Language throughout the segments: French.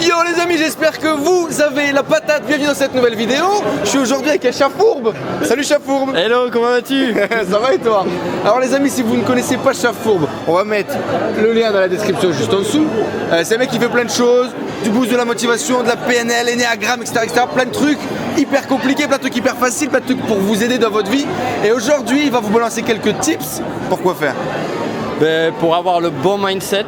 Yo les amis, j'espère que vous avez la patate. Bienvenue dans cette nouvelle vidéo. Je suis aujourd'hui avec un chat fourbe. Salut chat fourbe. Hello, comment vas-tu? Ça va et toi? Alors les amis, si vous ne connaissez pas chat fourbe, on va mettre le lien dans la description juste en dessous. C'est un mec qui fait plein de choses, du boost de la motivation, de la PNL, énéagramme, etc., etc. Plein de trucs hyper compliqués, plein de trucs hyper faciles, plein de trucs pour vous aider dans votre vie. Et aujourd'hui, il va vous balancer quelques tips pour quoi faire. Pour avoir le bon mindset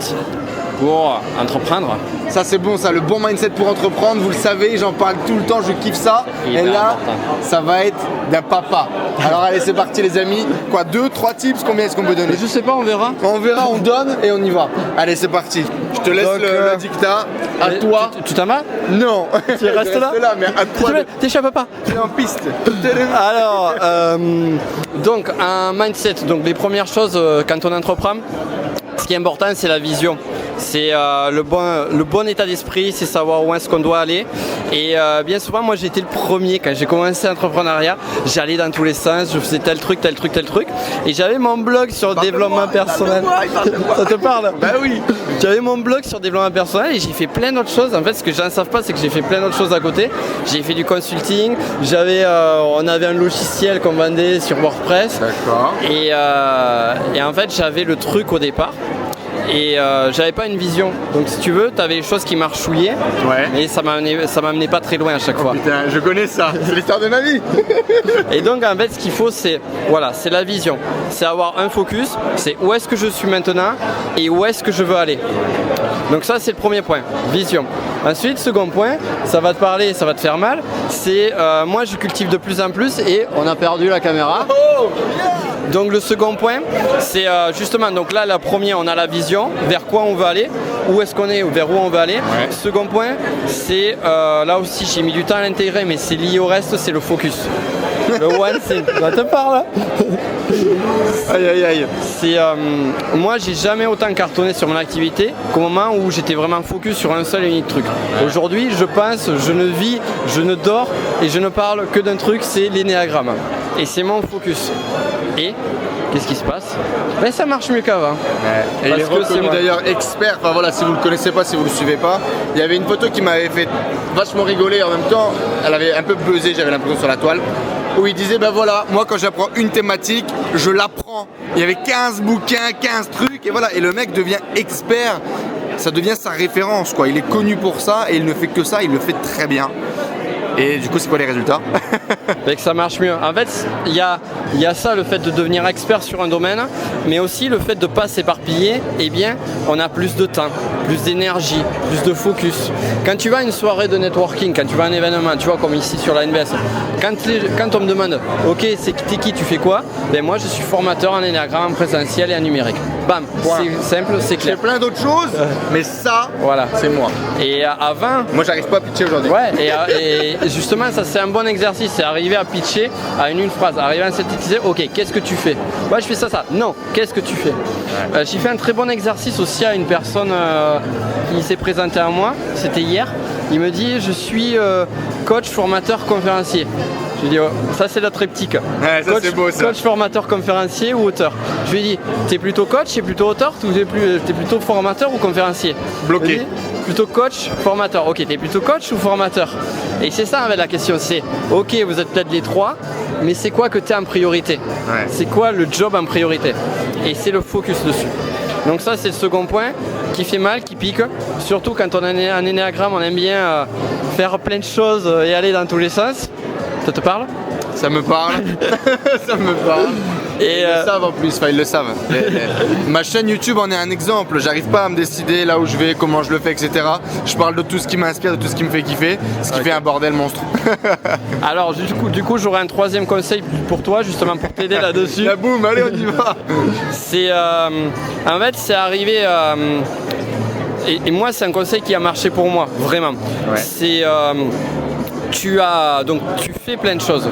pour entreprendre. Ça c'est bon ça, le bon mindset pour entreprendre, vous le savez, j'en parle tout le temps, je kiffe ça. Et là, ça va être d'un papa. Alors allez, c'est parti les amis. Quoi, 2, 3 tips, combien est-ce qu'on peut donner? Je sais pas, on verra. On verra, on donne et on y va. Allez, c'est parti. Je te laisse le dictat. À toi. Tu t'en vas? Non. Tu restes là? Mais à toi. T'es chat papa. Tu es en piste. Alors, donc un mindset. Donc les premières choses quand on entreprend, ce qui est important, c'est la vision. C'est le bon état d'esprit, c'est savoir où est-ce qu'on doit aller. Et bien souvent, moi j'ai été le premier quand j'ai commencé l'entrepreneuriat. J'allais dans tous les sens, je faisais tel truc. Et j'avais mon blog sur le développement personnel. Ça te parle? Bah oui. J'avais mon blog sur développement personnel et j'ai fait plein d'autres choses. En fait, ce que les gens ne savent pas, c'est que j'ai fait plein d'autres choses à côté. J'ai fait du consulting. On avait un logiciel qu'on vendait sur WordPress. D'accord. Et en fait, j'avais le truc au départ. Et j'avais pas une vision, donc si tu veux, t'avais les choses qui marchouillaient, ouais. Et ça m'amenait pas très loin à chaque fois. Putain, je connais ça, c'est l'histoire de ma vie. Et donc en fait, ce qu'il faut, c'est la vision, c'est avoir un focus, c'est où est-ce que je suis maintenant et où est-ce que je veux aller. Donc ça, c'est le premier point, vision. Ensuite, second point, ça va te parler, ça va te faire mal, c'est moi je cultive de plus en plus et on a perdu la caméra. Oh, donc le second point, c'est justement, donc là, la première, on a la vision, vers quoi on veut aller, où est-ce qu'on est, vers où on veut aller. Ouais. Second point, c'est, là aussi j'ai mis du temps à l'intégrer, mais c'est lié au reste, c'est le focus. Le one thing, ça te parle? Aïe aïe aïe. C'est, moi j'ai jamais autant cartonné sur mon activité qu'au moment où j'étais vraiment focus sur un seul et unique truc. Aujourd'hui, je pense, je ne vis, je ne dors et je ne parle que d'un truc, c'est l'énéagramme. Et c'est mon focus. Et qu'est-ce qui se passe? Ben ça marche mieux qu'avant. Ouais. Et il est reconnu d'ailleurs expert, enfin voilà, si vous ne le connaissez pas, si vous ne le suivez pas, il y avait une photo qui m'avait fait vachement rigoler, en même temps elle avait un peu buzzé, j'avais l'impression sur la toile, où il disait ben voilà, moi quand j'apprends une thématique, je l'apprends. Il y avait 15 bouquins, 15 trucs, et voilà, et le mec devient expert, ça devient sa référence quoi, il est connu pour ça et il ne fait que ça, il le fait très bien. Et du coup, c'est quoi les résultats? Que ça marche mieux. En fait, il y a ça, le fait de devenir expert sur un domaine, mais aussi le fait de ne pas s'éparpiller. Eh bien, on a plus de temps, plus d'énergie, plus de focus. Quand tu vas à une soirée de networking, quand tu vas à un événement, tu vois, comme ici sur la NBS, quand on me demande, ok, t'es qui, tu fais quoi? Ben moi, je suis formateur en énéagramme, en présentiel et en numérique. Bam, c'est simple, c'est clair. J'ai plein d'autres choses, mais ça, voilà, c'est moi. Et avant... Moi, j'arrive pas à pitcher aujourd'hui. Ouais, et justement, ça c'est un bon exercice, c'est arriver à pitcher à une phrase, arriver à synthétiser, ok, qu'est-ce que tu fais? Moi je fais ça, non, qu'est-ce que tu fais? J'ai fait un très bon exercice aussi à une personne qui s'est présentée à moi, c'était hier, il me dit je suis coach, formateur, conférencier. Je lui ai dit, oh, ça c'est la triptyque. Ouais, ça c'est beau ça. Coach, formateur, conférencier ou auteur. Je lui ai dit, t'es plutôt coach, t'es plutôt auteur, ou t'es plutôt formateur ou conférencier? Bloqué. Plutôt coach, formateur. Ok, t'es plutôt coach ou formateur? Et c'est ça la question, c'est, ok, vous êtes peut-être les trois, mais c'est quoi que t'es en priorité? Ouais. C'est quoi le job en priorité? Et c'est le focus dessus. Donc ça c'est le second point qui fait mal, qui pique. Surtout quand on a un énéagramme, on aime bien faire plein de choses et aller dans tous les sens. Ça te parle? Ça me parle. Ça me parle. Et ils le savent en plus, enfin ils le savent. Ma chaîne YouTube en est un exemple. J'arrive pas à me décider là où je vais, comment je le fais, etc. Je parle de tout ce qui m'inspire, de tout ce qui me fait kiffer, ce qui fait un bordel monstre. Alors du coup j'aurais un troisième conseil pour toi, justement pour t'aider là-dessus. La boum, allez on y va. C'est en fait c'est arrivé et moi c'est un conseil qui a marché pour moi, vraiment. Ouais. C'est tu fais plein de choses,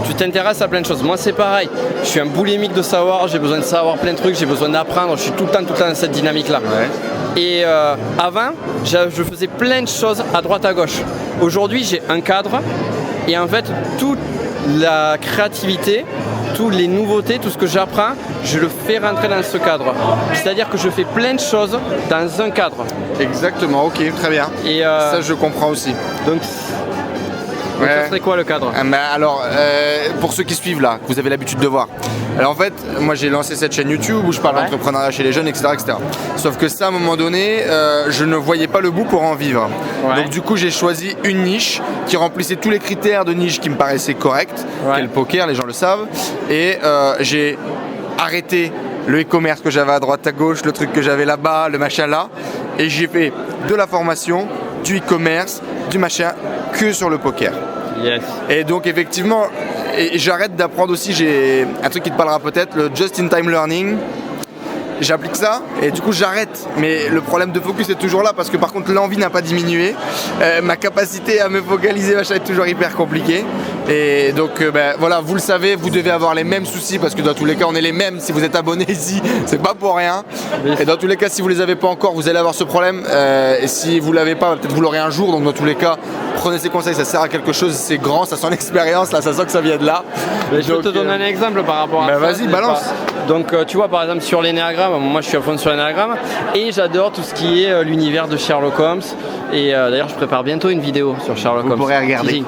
tu t'intéresses à plein de choses. Moi c'est pareil, je suis un boulimique de savoir, j'ai besoin de savoir plein de trucs, j'ai besoin d'apprendre, je suis tout le temps dans cette dynamique là. Ouais. Et avant, je faisais plein de choses à droite à gauche. Aujourd'hui j'ai un cadre et en fait toute la créativité, toutes les nouveautés, tout ce que j'apprends, je le fais rentrer dans ce cadre. C'est-à-dire que je fais plein de choses dans un cadre. Exactement, ok, très bien. Et ça, je comprends aussi. Donc ça serait quoi le cadre? Alors, pour ceux qui suivent là, que vous avez l'habitude de voir. Alors en fait, moi j'ai lancé cette chaîne YouTube où je parle d'entrepreneuriat chez les jeunes, etc., etc. Sauf que ça, à un moment donné, je ne voyais pas le bout pour en vivre. Donc du coup, j'ai choisi une niche qui remplissait tous les critères de niche qui me paraissaient corrects, qu'est le poker, les gens le savent. Et j'ai arrêté le e-commerce que j'avais à droite à gauche, le truc que j'avais là-bas, le machin là. Et j'ai fait de la formation, du e-commerce, du machin, que sur le poker. Yes. Et donc effectivement, et j'arrête d'apprendre aussi, j'ai un truc qui te parlera peut-être, le just-in-time learning. J'applique ça et du coup j'arrête, mais le problème de focus est toujours là parce que par contre l'envie n'a pas diminué, ma capacité à me focaliser machin est toujours hyper compliquée et donc voilà, vous le savez, vous devez avoir les mêmes soucis parce que dans tous les cas on est les mêmes. Si vous êtes abonné ici, c'est pas pour rien, et dans tous les cas si vous les avez pas encore, vous allez avoir ce problème, et si vous l'avez pas, peut-être vous l'aurez un jour. Donc dans tous les cas, prenez ces conseils, ça sert à quelque chose, c'est grand, ça sent l'expérience, là ça sent que ça vient de là. Mais je peux te donner un exemple par rapport à ça. Vas-y, balance. Donc tu vois, par exemple sur l'énéagramme, moi je suis à fond sur l'énéagramme et j'adore tout ce qui est l'univers de Sherlock Holmes. Et d'ailleurs je prépare bientôt une vidéo sur Sherlock Holmes. Vous pourrez regarder.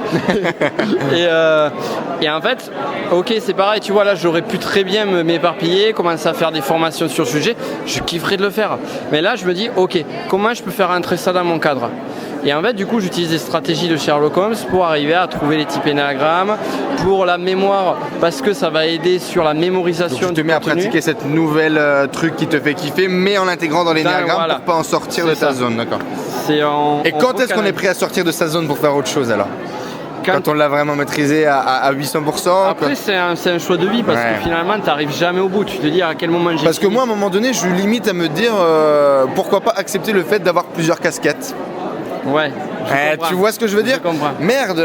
Et en fait, ok, c'est pareil, tu vois, là j'aurais pu très bien m'éparpiller, commencer à faire des formations sur le sujet, je kifferais de le faire. Mais là je me dis, ok, comment je peux faire entrer ça dans mon cadre? Et en fait, du coup, j'utilise des stratégies de Sherlock Holmes pour arriver à trouver les types énéagrammes, pour la mémoire, parce que ça va aider sur la mémorisation. Donc tu te mets à pratiquer cette nouvelle truc qui te fait kiffer, mais en l'intégrant dans l'énéagramme pour pas en sortir de ta zone, d'accord. Et quand est-ce qu'on est prêt à sortir de sa zone pour faire autre chose alors? Quand on l'a vraiment maîtrisé à 800%. Après, c'est un choix de vie parce que finalement, tu n'arrives jamais au bout. Tu te dis à quel moment j'ai. Parce que moi, à un moment donné, je limite à me dire pourquoi pas accepter le fait d'avoir plusieurs casquettes. Ouais. Tu vois ce que je veux dire? Merde,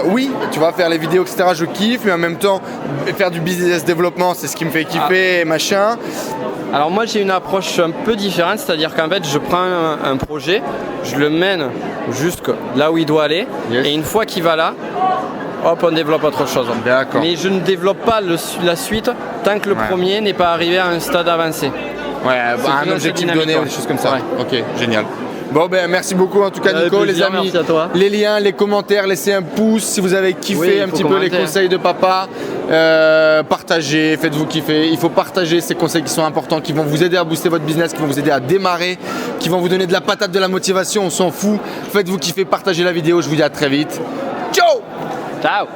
oui, tu vas faire les vidéos, etc. Je kiffe, mais en même temps, faire du business développement, c'est ce qui me fait kiffer, machin. Alors moi j'ai une approche un peu différente, c'est-à-dire qu'en fait je prends un projet, je le mène jusque là où il doit aller, et une fois qu'il va là, hop, on développe autre chose. D'accord. Mais je ne développe pas la suite tant que le premier n'est pas arrivé à un stade avancé. Ouais, un objectif donné, des choses comme ça. Ok, génial. Bon merci beaucoup en tout cas Nico, les amis. Merci à toi. Les liens, les commentaires, laissez un pouce si vous avez kiffé un petit peu les conseils de papa. Partagez, faites-vous kiffer. Il faut partager ces conseils qui sont importants, qui vont vous aider à booster votre business, qui vont vous aider à démarrer, qui vont vous donner de la patate, de la motivation, on s'en fout. Faites-vous kiffer, partagez la vidéo, je vous dis à très vite. Ciao. Ciao.